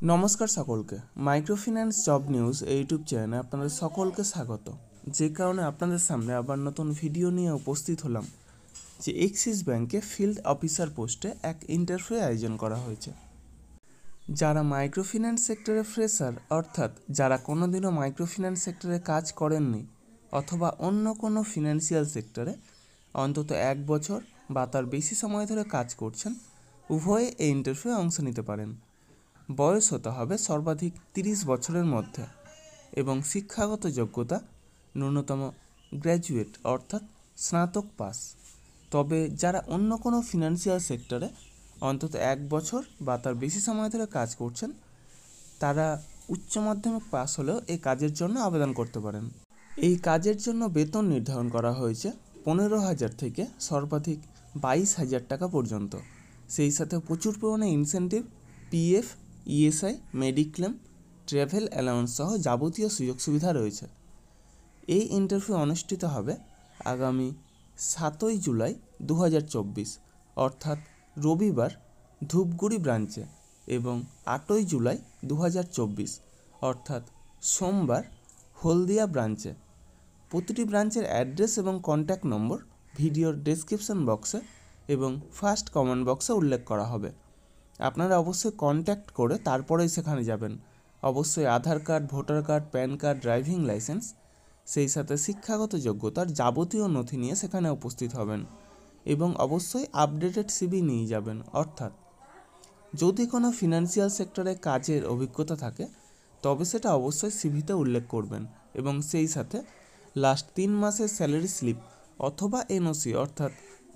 নমস্কার সকলকে। Microfinance job news YouTube চ্যানেলে আপনাদের সকলকে স্বাগত। যে কারণে আপনাদের সামনে আবার নতুন ভিডিও নিয়ে উপস্থিত হলাম যে এক্সিস ব্যাংকে ফিল্ড অফিসার পোস্টে এক ইন্টারভিউ আয়োজন করা হয়েছে। যারা মাইক্রোফিন্যান্স সেক্টরে ফ্রেশার, অর্থাৎ যারা কোনোদিনও মাইক্রোফিন্যান্স সেক্টরে কাজ করেননি অথবা অন্য কোনো ফিনান্সিয়াল সেক্টরে অন্তত 1 বছর বা তার বেশি সময় ধরে কাজ করছেন, উভয়ে এই ইন্টারভিউয়ে অংশ নিতে পারেন। বয়স হতে হবে সর্বাধিক 30 বছরের মধ্যে এবং শিক্ষাগত যোগ্যতা ন্যূনতম গ্র্যাজুয়েট অর্থাৎ স্নাতক পাস। তবে যারা অন্য কোনো ফিনান্সিয়াল সেক্টরে অন্তত 1 বছর বা তার বেশি সময় ধরে কাজ করছেন, তারা উচ্চ মাধ্যমিক পাস হলেও এই কাজের জন্য আবেদন করতে পারেন। এই কাজের জন্য বেতন নির্ধারণ করা হয়েছে 15,000 থেকে সর্বাধিক 22,000 টাকা পর্যন্ত। সেই সাথে প্রচুর পরিমাণে incentive, PF, ESI, mediclaim, travel allowance সহ যাবতীয় সুযোগ সুবিধা রয়েছে। এই ইন্টারভিউ অনুষ্ঠিত হবে আগামী 7ই জুলাই 2024 অর্থাৎ রবিবার ধূপগুড়ি ব্রাঞ্চে এবং 8ই জুলাই 2024 অর্থাৎ সোমবার হলদিয়া ব্রাঞ্চে। প্রতিটি ব্রাঞ্চের অ্যাড্রেস এবং কন্ট্যাক্ট নম্বর ভিডিওর ডেসক্রিপশন বক্সে এবং ফার্স্ট কমেন্ট বক্সে উল্লেখ করা হবে। আপনারা অবশ্যই কন্ট্যাক্ট করে তারপরেই সেখানে যাবেন। অবশ্যই Aadhaar card, voter card, PAN card, driving licence, সেই সাথে শিক্ষাগত যোগ্যতার যাবতীয় নথি নিয়ে সেখানে উপস্থিত হবেন এবং অবশ্যই আপডেটেড সিভি নিয়ে যাবেন। অর্থাৎ যদি কোনো ফিনান্সিয়াল সেক্টরে কাজের অভিজ্ঞতা থাকে তবে সেটা অবশ্যই সিভিতে উল্লেখ করবেন এবং সেই সাথে লাস্ট 3 মাসের স্যালারি স্লিপ অথবা এনওসি অর্থাৎ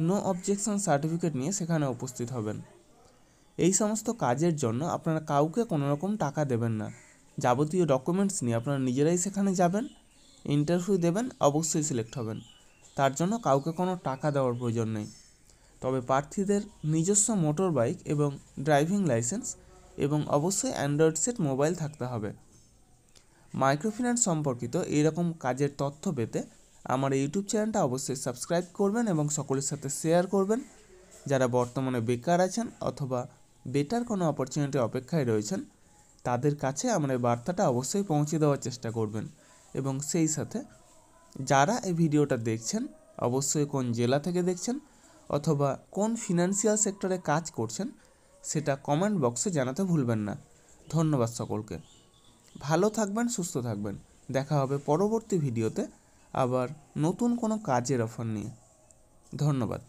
নো অবজেকশন সার্টিফিকেট নিয়ে সেখানে উপস্থিত হবেন। এই সমস্ত কাজের জন্য আপনারা কাউকে কোনো রকম টাকা দেবেন না। যাবতীয় ডকুমেন্টস নিয়ে আপনারা নিজেরাই সেখানে যাবেন, ইন্টারভিউ দেবেন, অবশ্যই সিলেক্ট হবেন। তার জন্য কাউকে কোনো টাকা দেওয়ার প্রয়োজন নেই। তবে প্রার্থীদের নিজস্ব মোটর বাইক এবং ড্রাইভিং লাইসেন্স এবং অবশ্যই অ্যান্ড্রয়েড সেট মোবাইল থাকতে হবে। মাইক্রোফিন্যান্স সম্পর্কিত এইরকম কাজের তথ্য পেতে আমার ইউটিউব চ্যানেলটা অবশ্যই সাবস্ক্রাইব করবেন এবং সকলের সাথে শেয়ার করবেন। যারা বর্তমানে বেকার আছেন অথবা বেটার কোনো অপরচুনিটি অপেক্ষায় রয়েছেন, তাদের কাছে আমার এই বার্তাটা অবশ্যই পৌঁছে দেওয়ার চেষ্টা করবেন। এবং সেই সাথে যারা এই ভিডিওটা দেখছেন, অবশ্যই কোন জেলা থেকে দেখছেন অথবা কোন ফিনান্সিয়াল সেক্টরে কাজ করছেন সেটা কমেন্ট বক্সে জানাতে ভুলবেন না। ধন্যবাদ সকলকে। ভালো থাকবেন, সুস্থ থাকবেন। দেখা হবে পরবর্তী ভিডিওতে আবার নতুন কোনো কাজের অফার নিয়ে। ধন্যবাদ।